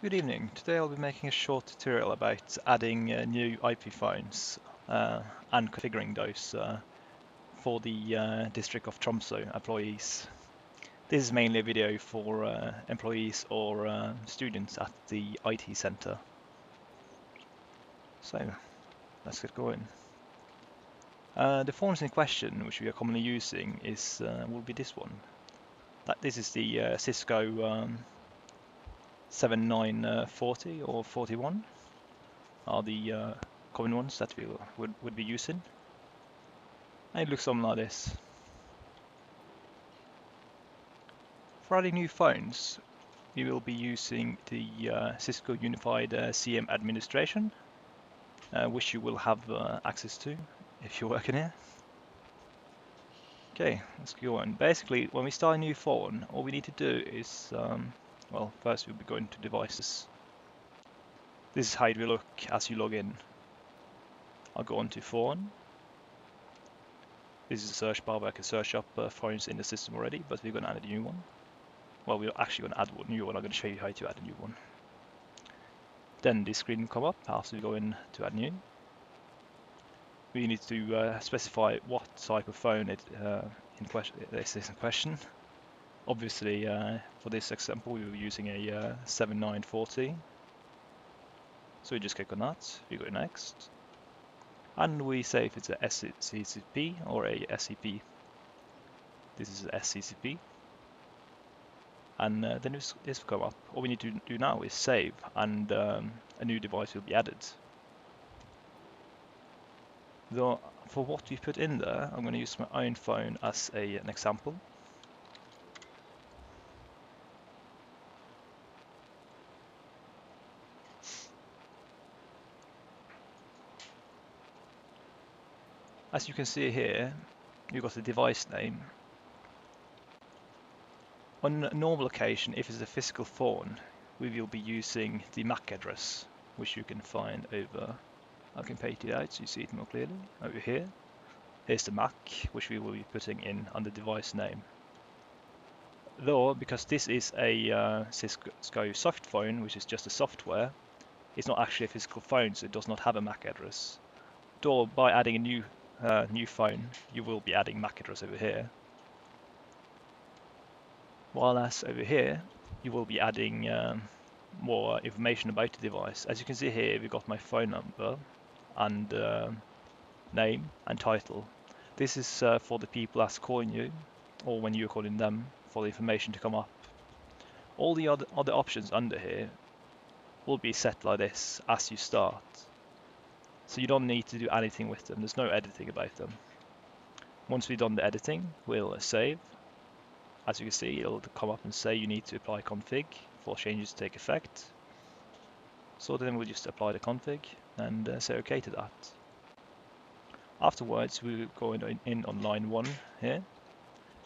Good evening. Today I'll be making a short tutorial about adding new IP phones and configuring those for the district of Tromsø employees. This is mainly a video for employees or students at the IT center. So let's get going. The phones in question, which we are commonly using, will be this one. This is the Cisco 7940 or 41. Are the common ones that we would be using. And it looks something like this. For adding new phones, we will be using the Cisco Unified CM Administration, which you will have access to if you're working here. Okay, let's go on. Basically, when we start a new phone, all we need to do is, well, first we'll be going to devices. This is how it will look as you log in. I'll go on to phone. This is a search bar where I can search up phones in the system already, but we're going to add a new one. Well, we're actually going to add one new one. I'm going to show you how to add a new one. Then this screen will come up after we go in to add new. We need to specify what type of phone is in question. Obviously, for this example, we were using a 7940. So we just click on that. We go next. And we say if it's a SCCP or a SCP. This is a SCCP. And then this will come up. All we need to do now is save, and a new device will be added. Though for what we put in there, I'm going to use my own phone as an example. As you can see here, you've got the device name. On a normal occasion, if it's a physical phone, we will be using the MAC address, which you can find over. I can paint it out so you see it more clearly. Over here, here's the MAC, which we will be putting in under device name. Though, because this is a Cisco soft phone, which is just a software, it's not actually a physical phone, so it does not have a MAC address. Though, by adding a new phone, you will be adding MAC address over here. While as over here, you will be adding more information about the device. As you can see here, we've got my phone number and name and title. This is for the people that's calling you, or when you're calling them, for the information to come up. All the other options under here will be set like this as you start. So you don't need to do anything with them. There's no editing about them. Once we've done the editing, we'll save. As you can see, it'll come up and say you need to apply config for changes to take effect. So then we'll just apply the config and say OK to that. Afterwards, we'll go in on line 1 here.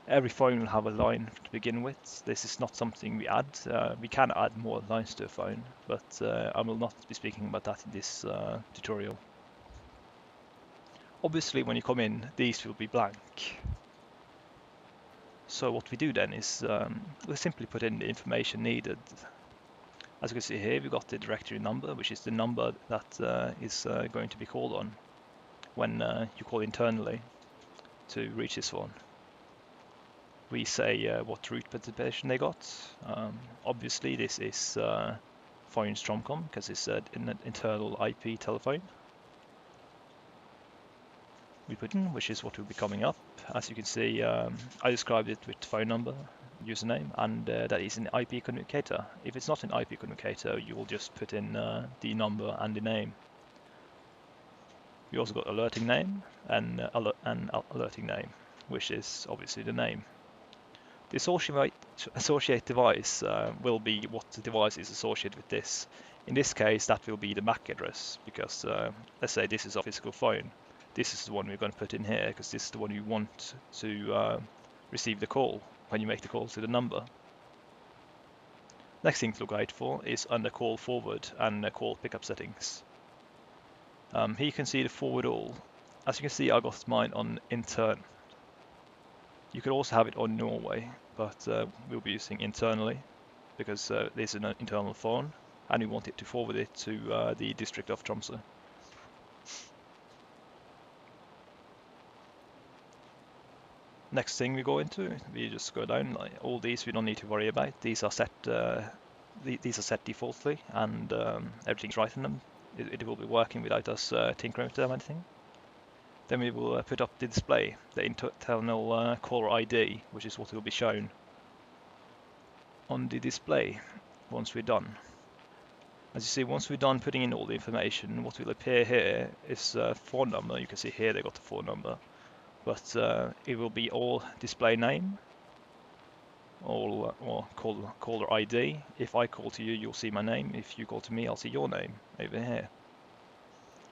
Every phone will have a line to begin with. This is not something we add. We can add more lines to a phone, but I will not be speaking about that in this tutorial. Obviously, when you come in, these will be blank. So what we do then is we simply put in the information needed. As you can see here, we've got the directory number, which is the number that is going to be called on when you call internally to reach this one. We say what root participation they got. Obviously, this is phone Stromcom because it's an internal IP telephone. We put in, which is what will be coming up. As you can see, I described it with phone number, username, and that is an IP communicator. If it's not an IP communicator, you will just put in the number and the name. We also got alerting name and alerting name, which is obviously the name. The associate device will be what the device is associated with this. In this case, that will be the MAC address, because let's say this is a physical phone. This is the one we're going to put in here, because this is the one you want to receive the call when you make the call to the number. Next thing to look out for is under call forward and call pickup settings. Here you can see the forward all. As you can see, I got mine on intern. You could also have it on Norway, but we'll be using internally because this is an internal phone. and we want it to forward it to the district of Tromsø. Next thing we go into, we just go down. Like all these we don't need to worry about. These are set defaultly, and everything's right in them. It will be working without us tinkering with them or anything. Then we will put up the display, the internal caller ID, which is what will be shown on the display once we're done. As you see, once we're done putting in all the information, what will appear here is a phone number. You can see here they got the phone number, but it will be all display name, all or caller ID. If I call to you, you'll see my name. If you call to me, I'll see your name over here,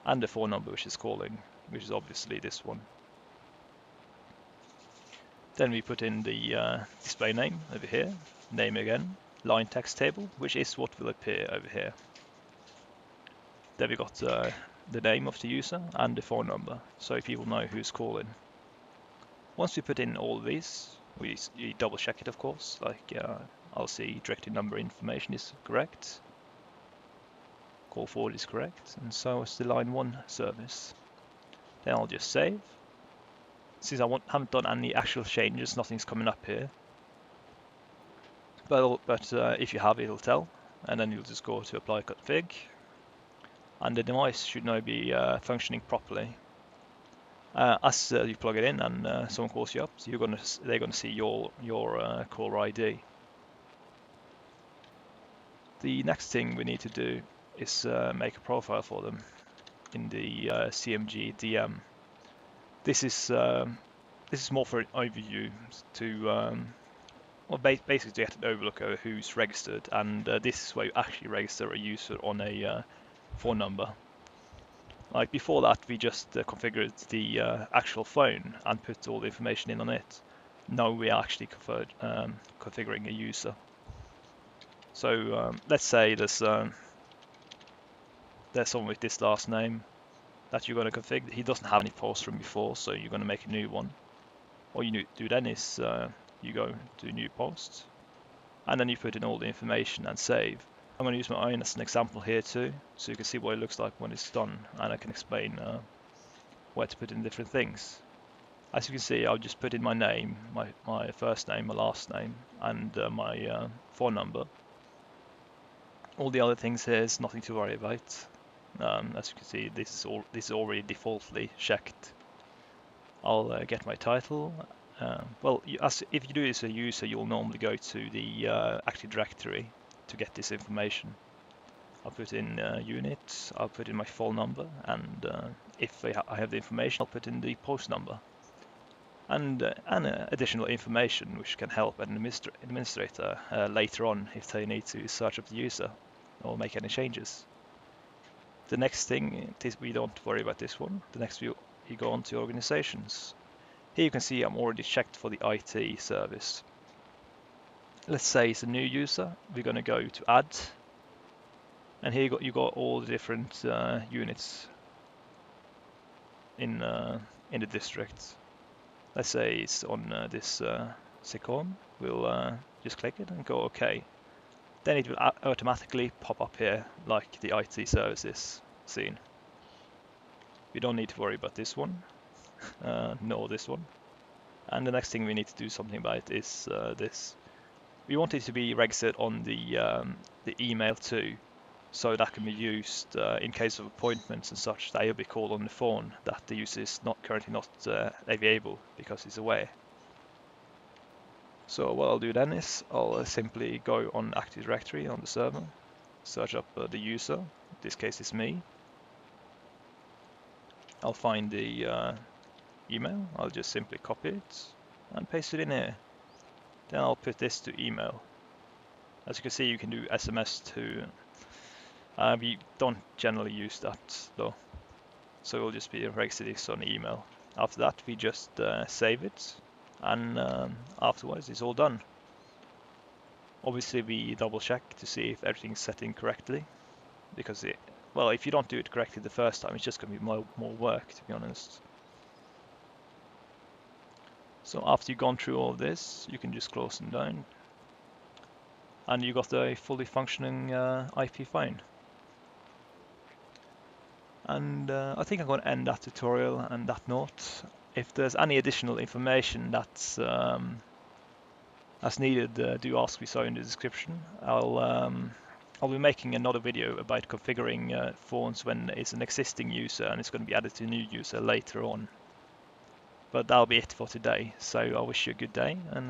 and the phone number which is calling, which is obviously this one. Then we put in the display name over here, name again, line text table, which is what will appear over here. Then we got the name of the user and the phone number, so people know who's calling. Once we put in all of these, we double check it, of course. Like I'll see directory number information is correct, call forward is correct, and so is the line 1 service. Then I'll just save. Since I haven't done any actual changes, nothing's coming up here. But if you have, it'll tell, and then you'll just go to apply config, and the device should now be functioning properly. As you plug it in and someone calls you up, so they're gonna see your caller ID. The next thing we need to do is make a profile for them in the CMG DM. This is more for an overview to well, basically to get an overlook over who's registered, and this is where you actually register a user on a phone number. Like before that, we just configured the actual phone and put all the information in on it. Now we are actually configuring a user. So let's say there's someone with this last name that you're going to configure. He doesn't have any posts from before, so you're going to make a new one. All you do then is you go to new post, and then you put in all the information and save. I'm going to use my own as an example here too, so you can see what it looks like when it's done, and I can explain where to put in different things. As you can see, I'll just put in my name, my first name, my last name, and my phone number. All the other things here is nothing to worry about. As you can see, this is already defaultly checked. I'll get my title. Well, if you do this as a user, you'll normally go to the Active Directory to get this information. I'll put in unit, I'll put in my phone number, and if I have the information, I'll put in the post number. And additional information which can help an administrator later on if they need to search up the user or make any changes. The next thing, we don't worry about this one. The next you go on to organizations. Here you can see I'm already checked for the IT service. Let's say it's a new user. We're going to go to add, and here you got all the different units in the district. Let's say it's on this Sikon. We'll just click it and go OK. Then it will automatically pop up here like the IT services scene. We don't need to worry about this one, nor this one. And the next thing we need to do something about is this. We want it to be registered on the email too, so that can be used in case of appointments and such. They'll be called on the phone that the user is currently not available because he's away. So what I'll do then is I'll simply go on Active Directory on the server, search up the user. In this case it's me. I'll find the email. I'll just simply copy it and paste it in here. Then I'll put this to email. As you can see, you can do SMS too. We don't generally use that though, so we'll just be registered this on email. After that, we just save it, and afterwards it's all done. Obviously, we double check to see if everything's set in correctly, because well, if you don't do it correctly the first time, it's just going to be more work, to be honest. So after you've gone through all of this, you can just close them down. and you got a fully functioning IP phone. And I think I'm going to end that tutorial on that note. If there's any additional information that's needed, do ask me so in the description. I'll be making another video about configuring phones when it's an existing user and it's going to be added to a new user later on. But that'll be it for today. So I wish you a good day and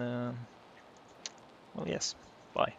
well, yes, bye.